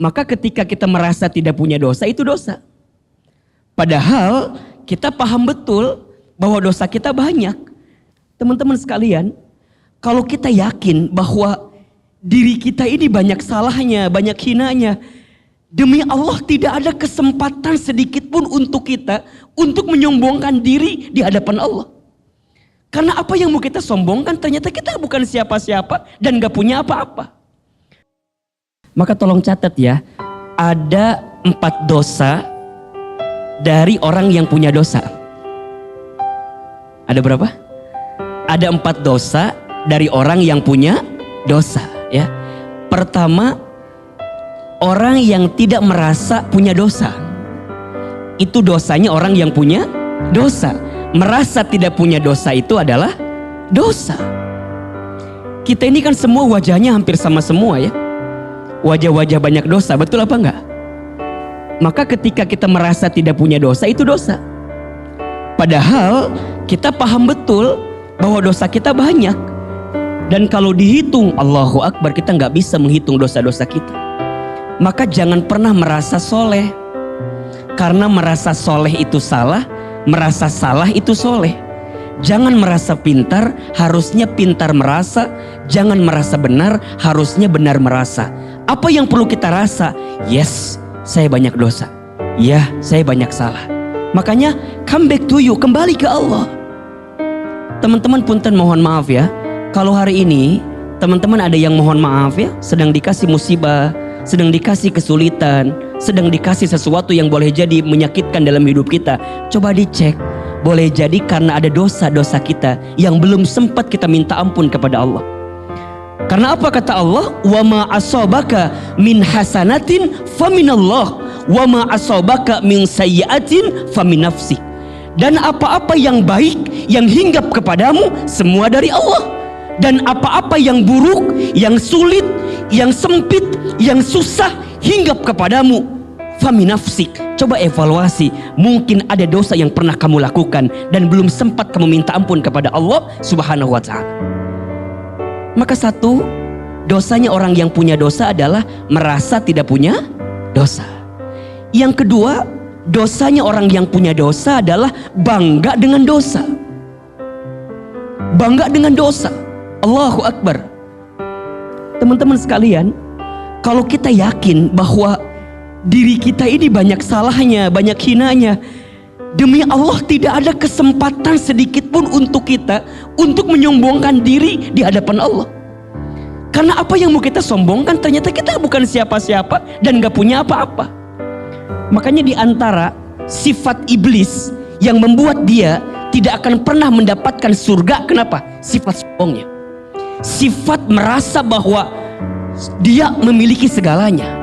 Maka ketika kita merasa tidak punya dosa, itu dosa. Padahal kita paham betul bahwa dosa kita banyak. Teman-teman sekalian, kalau kita yakin bahwa diri kita ini banyak salahnya, banyak hinanya, demi Allah tidak ada kesempatan sedikit pun untuk kita untuk menyombongkan diri di hadapan Allah. Karena apa yang mau kita sombongkan, ternyata kita bukan siapa-siapa dan gak punya apa-apa. Maka tolong catat ya, ada 4 dosa dari orang yang punya dosa. Ada berapa? Ada 4 dosa dari orang yang punya dosa ya. Pertama, orang yang tidak merasa punya dosa. Itu dosanya orang yang punya dosa. Merasa tidak punya dosa itu adalah dosa. Kita ini kan semua wajahnya hampir sama semua ya. Wajah-wajah banyak dosa, betul apa enggak? Maka ketika kita merasa tidak punya dosa, itu dosa. Padahal kita paham betul bahwa dosa kita banyak. Dan kalau dihitung, Allahu Akbar, kita nggak bisa menghitung dosa-dosa kita. Maka jangan pernah merasa soleh. Karena merasa soleh itu salah, merasa salah itu soleh. Jangan merasa pintar, harusnya pintar merasa. Jangan merasa benar, harusnya benar merasa. Apa yang perlu kita rasa? Yes, saya banyak dosa. Ya, saya banyak salah. Makanya come back to you, kembali ke Allah. Teman-teman punten mohon maaf ya. Kalau hari ini teman-teman ada yang mohon maaf ya, sedang dikasih musibah, sedang dikasih kesulitan, sedang dikasih sesuatu yang boleh jadi menyakitkan dalam hidup kita. Coba dicek, boleh jadi karena ada dosa-dosa kita yang belum sempat kita minta ampun kepada Allah. Karena apa kata Allah? Wa ma asabaka min hasanatin faminallah, wa ma asabaka min sayyi'atin famin nafsik. Dan apa-apa yang baik yang hinggap kepadamu semua dari Allah. Dan apa-apa yang buruk, yang sulit, yang sempit, yang susah hinggap kepadamu famin nafsik. Coba evaluasi, mungkin ada dosa yang pernah kamu lakukan dan belum sempat kamu minta ampun kepada Allah Subhanahu wa ta'ala. Maka satu, dosanya orang yang punya dosa adalah merasa tidak punya dosa. Yang kedua, dosanya orang yang punya dosa adalah bangga dengan dosa. Bangga dengan dosa. Allahu Akbar. Teman-teman sekalian, kalau kita yakin bahwa diri kita ini banyak salahnya, banyak hinanya, demi Allah tidak ada kesempatan sedikit pun untuk kita untuk menyombongkan diri di hadapan Allah. Karena apa yang mau kita sombongkan, ternyata kita bukan siapa-siapa dan gak punya apa-apa. Makanya di antara sifat iblis yang membuat dia tidak akan pernah mendapatkan surga, kenapa? Sifat sombongnya. Sifat merasa bahwa dia memiliki segalanya.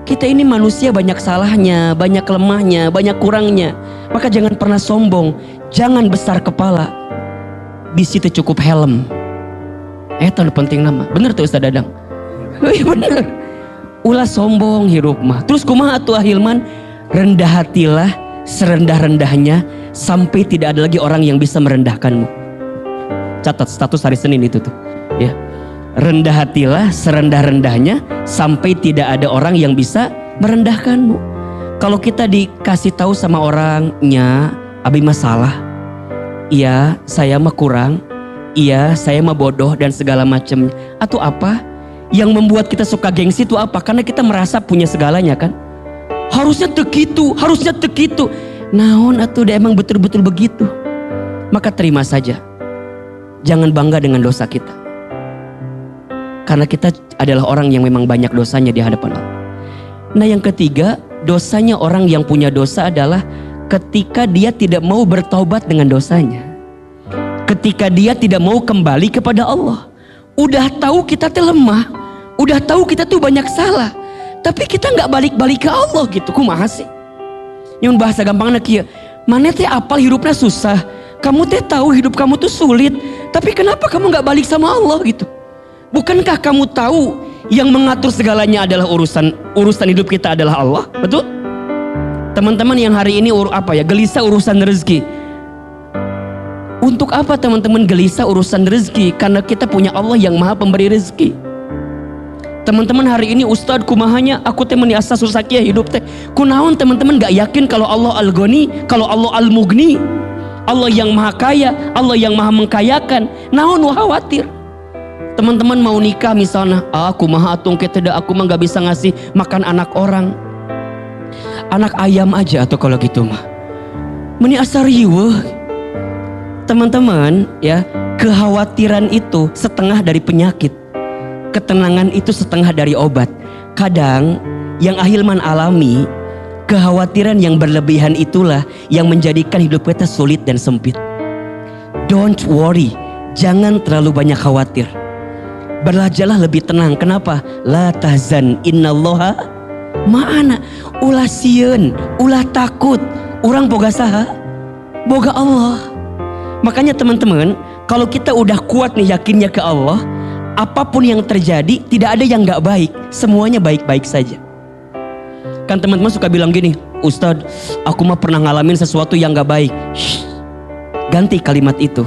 Kita ini manusia banyak salahnya, banyak lemahnya, banyak kurangnya. Maka jangan pernah sombong, jangan besar kepala. Bis itu cukup helm. Itu penting nama. Bener tuh Ustaz Dadang? Iya bener. Ulah sombong hirup mah. Terus kumaha atuh Hilman? Rendah hatilah serendah-rendahnya sampai tidak ada lagi orang yang bisa merendahkanmu. Catat status hari Senin itu tuh. Ya. Rendah hatilah serendah-rendahnya sampai tidak ada orang yang bisa merendahkanmu. Kalau kita dikasih tahu sama orangnya, abi masalah, iya saya mah kurang, iya saya mah bodoh dan segala macam. Atau apa yang membuat kita suka gengsi itu apa? Karena kita merasa punya segalanya kan. Harusnya tekitu, harusnya tekitu. Naon atuh dia emang betul-betul begitu. Maka terima saja. Jangan bangga dengan dosa kita. Karena kita adalah orang yang memang banyak dosanya di hadapan Allah. Nah yang ketiga, dosanya orang yang punya dosa adalah ketika dia tidak mau bertaubat dengan dosanya. Ketika dia tidak mau kembali kepada Allah. Udah tahu kita tuh lemah, udah tahu kita tuh banyak salah, tapi kita nggak balik-balik ke Allah gitu. Kumaha sih? Yang bahasa gampangnya kieu, mana teh apal hidupnya susah, kamu teh tahu hidup kamu tuh sulit, tapi kenapa kamu nggak balik sama Allah gitu? Bukankah kamu tahu yang mengatur segalanya adalah urusan hidup kita adalah Allah? Betul? Teman-teman yang hari ini gelisah urusan rezeki. Untuk apa teman-teman gelisah urusan rezeki? Karena kita punya Allah yang maha pemberi rezeki. Teman-teman hari ini Ustadz kumahanya aku teh meni asa susah kieu hidup teh. Kunaon teman-teman gak yakin kalau Allah Al-Ghani, kalau Allah Al-Mughni, Allah yang maha kaya, Allah yang maha mengkayakan. Naon khawatir. Teman-teman mau nikah misalnya, aku maha atung tidak, aku mah gak bisa ngasih makan anak orang, anak ayam aja atau kalau gitu mah. Meni asa riweuh. Teman-teman ya, kekhawatiran itu setengah dari penyakit. Ketenangan itu setengah dari obat. Kadang yang Ahilman alami, kekhawatiran yang berlebihan itulah yang menjadikan hidup kita sulit dan sempit. Don't worry, jangan terlalu banyak khawatir. Belajarlah lebih tenang. Kenapa? La tahzan innallaha ma'ana. Ulah sieun, ulah takut. Urang boga saha? Boga Allah. Makanya teman-teman, kalau kita udah kuat nih yakinnya ke Allah, apapun yang terjadi tidak ada yang gak baik, semuanya baik-baik saja. Kan teman-teman suka bilang gini, Ustadz aku mah pernah ngalamin sesuatu yang gak baik. Shh, ganti kalimat itu.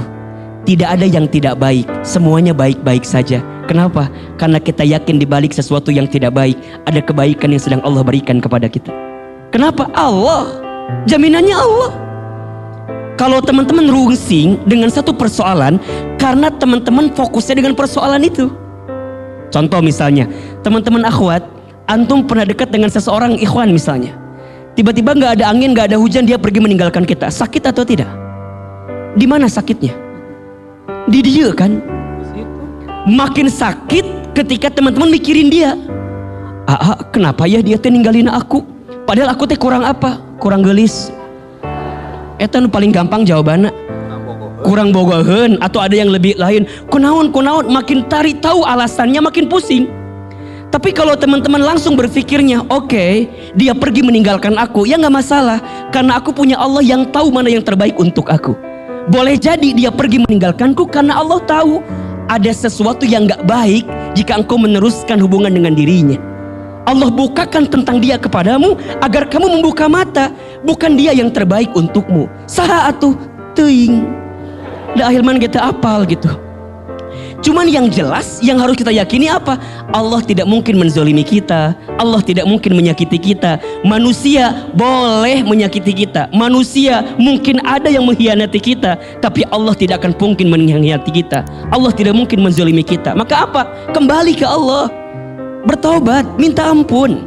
Tidak ada yang tidak baik, semuanya baik-baik saja. Kenapa? Karena kita yakin di balik sesuatu yang tidak baik ada kebaikan yang sedang Allah berikan kepada kita. Kenapa? Allah, jaminannya Allah. Kalau teman-teman rungsing dengan satu persoalan karena teman-teman fokusnya dengan persoalan itu. Contoh misalnya, teman-teman akhwat, antum pernah dekat dengan seseorang ikhwan misalnya. Tiba-tiba gak ada angin, gak ada hujan, dia pergi meninggalkan kita. Sakit atau tidak? Di mana sakitnya? Di dia kan? Makin sakit ketika teman-teman mikirin dia. Kenapa ya dia teh ninggalin aku? Padahal aku teh kurang apa? Kurang gelis. Eta nu paling gampang jawabannya kurang bogoheun, atau ada yang lebih lain. Kunaon makin tarik tahu alasannya makin pusing. Tapi kalau teman-teman langsung berpikirnya, oke, dia pergi meninggalkan aku, ya nggak masalah, karena aku punya Allah yang tahu mana yang terbaik untuk aku. Boleh jadi dia pergi meninggalkanku karena Allah tahu ada sesuatu yang nggak baik jika engkau meneruskan hubungan dengan dirinya. Allah bukakan tentang dia kepadamu agar kamu membuka mata, bukan dia yang terbaik untukmu. Saha atuh teuing. Da Ahilman kita apal gitu. Cuman yang jelas yang harus kita yakini apa? Allah tidak mungkin menzolimi kita, Allah tidak mungkin menyakiti kita. Manusia boleh menyakiti kita, manusia mungkin ada yang mengkhianati kita, tapi Allah tidak akan mungkin mengkhianati kita. Allah tidak mungkin menzolimi kita. Maka apa? Kembali ke Allah, bertobat, minta ampun.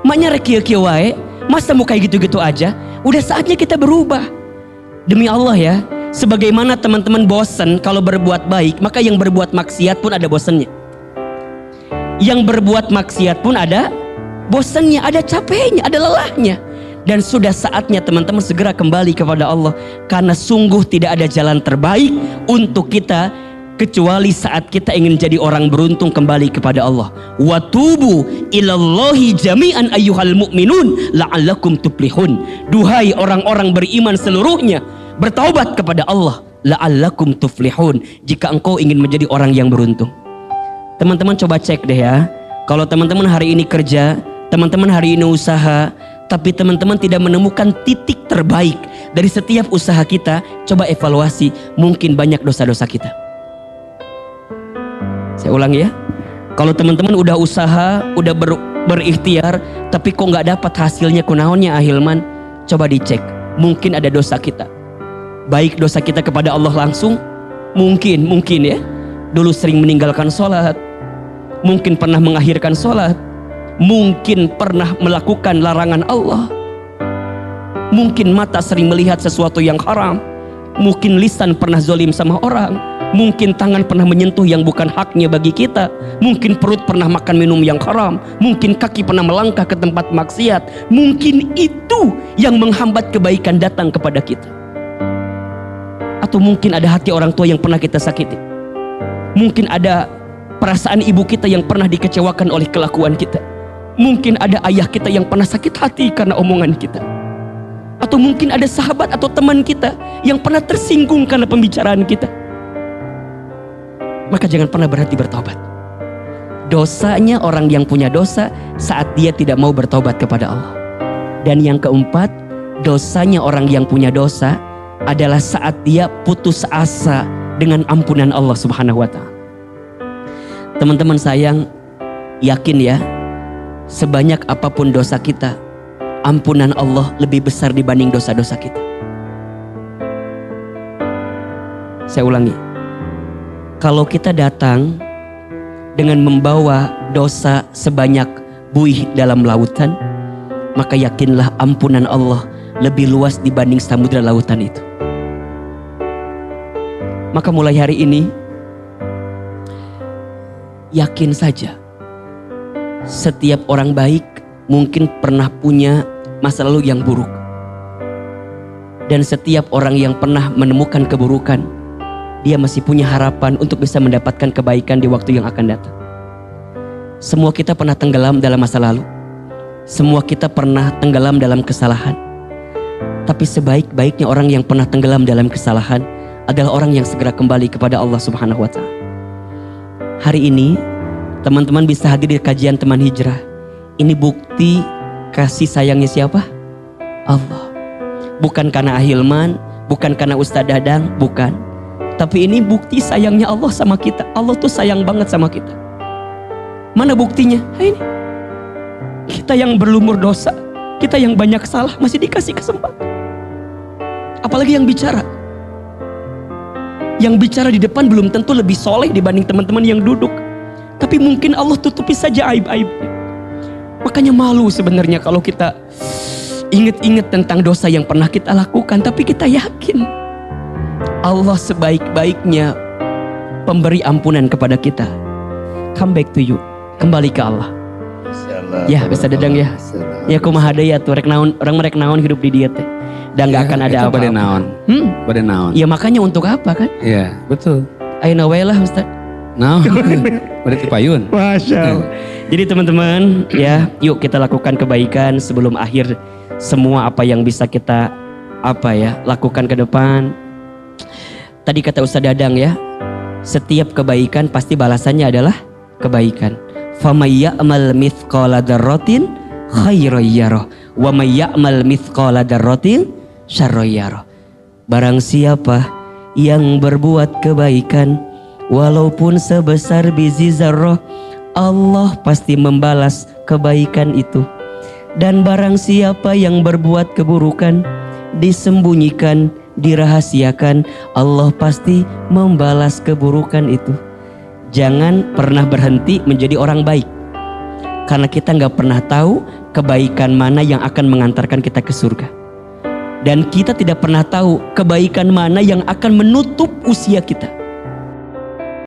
Maknya rek kieu-kieu wae, masa mau kayak gitu-gitu aja? Udah saatnya kita berubah. Demi Allah ya, sebagaimana teman-teman bosan kalau berbuat baik, maka yang berbuat maksiat pun ada bosannya. Yang berbuat maksiat pun ada bosannya, ada capeknya, ada lelahnya. Dan sudah saatnya teman-teman segera kembali kepada Allah, karena sungguh tidak ada jalan terbaik untuk kita kecuali saat kita ingin jadi orang beruntung kembali kepada Allah. Watubu ilallahi jami'an ayyuhal mu'minun la'allakum tuflihun. Duhai orang-orang beriman seluruhnya, bertaubat kepada Allah, la'allakum tuflihun, jika engkau ingin menjadi orang yang beruntung. Teman-teman coba cek deh ya, kalau teman-teman hari ini kerja, teman-teman hari ini usaha, tapi teman-teman tidak menemukan titik terbaik dari setiap usaha kita, coba evaluasi, mungkin banyak dosa-dosa kita. Saya ulangi ya, kalau teman-teman udah usaha, udah berikhtiar, tapi kok nggak dapat hasilnya, kunaonnya Ahilman, coba dicek, mungkin ada dosa kita. Baik dosa kita kepada Allah langsung, mungkin ya, dulu sering meninggalkan sholat, mungkin pernah mengakhirkan sholat, mungkin pernah melakukan larangan Allah, mungkin mata sering melihat sesuatu yang haram, mungkin lisan pernah zolim sama orang, mungkin tangan pernah menyentuh yang bukan haknya bagi kita, mungkin perut pernah makan minum yang haram, mungkin kaki pernah melangkah ke tempat maksiat. Mungkin itu yang menghambat kebaikan datang kepada kita. Atau mungkin ada hati orang tua yang pernah kita sakiti, mungkin ada perasaan ibu kita yang pernah dikecewakan oleh kelakuan kita, mungkin ada ayah kita yang pernah sakit hati karena omongan kita, atau mungkin ada sahabat atau teman kita yang pernah tersinggung karena pembicaraan kita. Maka jangan pernah berhenti bertobat. Dosanya orang yang punya dosa saat dia tidak mau bertobat kepada Allah. Dan yang keempat, dosanya orang yang punya dosa adalah saat dia putus asa dengan ampunan Allah Subhanahu wa ta'ala. Teman-teman sayang, Yakin ya, sebanyak apapun dosa kita, ampunan Allah lebih besar dibanding dosa-dosa kita. Saya ulangi, kalau kita datang dengan membawa dosa sebanyak buih dalam lautan, maka yakinlah ampunan Allah lebih luas dibanding samudra lautan itu. Maka mulai hari ini, yakin saja, setiap orang baik mungkin pernah punya masa lalu yang buruk. Dan setiap orang yang pernah menemukan keburukan, dia masih punya harapan untuk bisa mendapatkan kebaikan di waktu yang akan datang. Semua kita pernah tenggelam dalam masa lalu. Semua kita pernah tenggelam dalam kesalahan. Tapi sebaik-baiknya orang yang pernah tenggelam dalam kesalahan adalah orang yang segera kembali kepada Allah Subhanahu wa Ta'ala. Hari ini teman-teman bisa hadir di kajian teman hijrah. Ini bukti kasih sayangnya siapa? Allah. Bukan karena Ahilman, bukan karena Ustadz Dadang, bukan. Tapi ini bukti sayangnya Allah sama kita. Allah tuh sayang banget sama kita. Mana buktinya? Ini kita yang berlumur dosa, kita yang banyak salah masih dikasih kesempatan. Apalagi yang bicara. Yang bicara di depan belum tentu lebih soleh dibanding teman-teman yang duduk. Tapi mungkin Allah tutupi saja aib-aibnya. Makanya malu sebenarnya kalau kita ingat-ingat tentang dosa yang pernah kita lakukan. Tapi kita yakin Allah sebaik-baiknya pemberi ampunan kepada kita. Come back to you. Kembali ke Allah. Ya bisa Dadang ya. Ya kumaha deui atuh rek naon, orang merek naon hidup di dia teh. Dan gak akan ada apa-apa. Bade naon. Bade naon. Ya makanya untuk apa kan? Iya, betul. Ayeuna wae lah Ustaz. Naon. Bade ti payun. Masya Allah. Jadi teman-teman ya, yuk kita lakukan kebaikan sebelum akhir semua apa yang bisa kita lakukan ke depan. Tadi kata Ustaz Dadang ya, setiap kebaikan pasti balasannya adalah kebaikan. Famay ya'mal mithqala dzarratin khairan yarah wa may ya'mal mithqala dzarratin syarran yarah. Barang siapa yang berbuat kebaikan walaupun sebesar biji zarrah, Allah pasti membalas kebaikan itu. Dan barang siapa yang berbuat keburukan, disembunyikan, dirahasiakan, Allah pasti membalas keburukan itu. Jangan pernah berhenti menjadi orang baik, karena kita gak pernah tahu kebaikan mana yang akan mengantarkan kita ke surga. Dan kita tidak pernah tahu kebaikan mana yang akan menutup usia kita.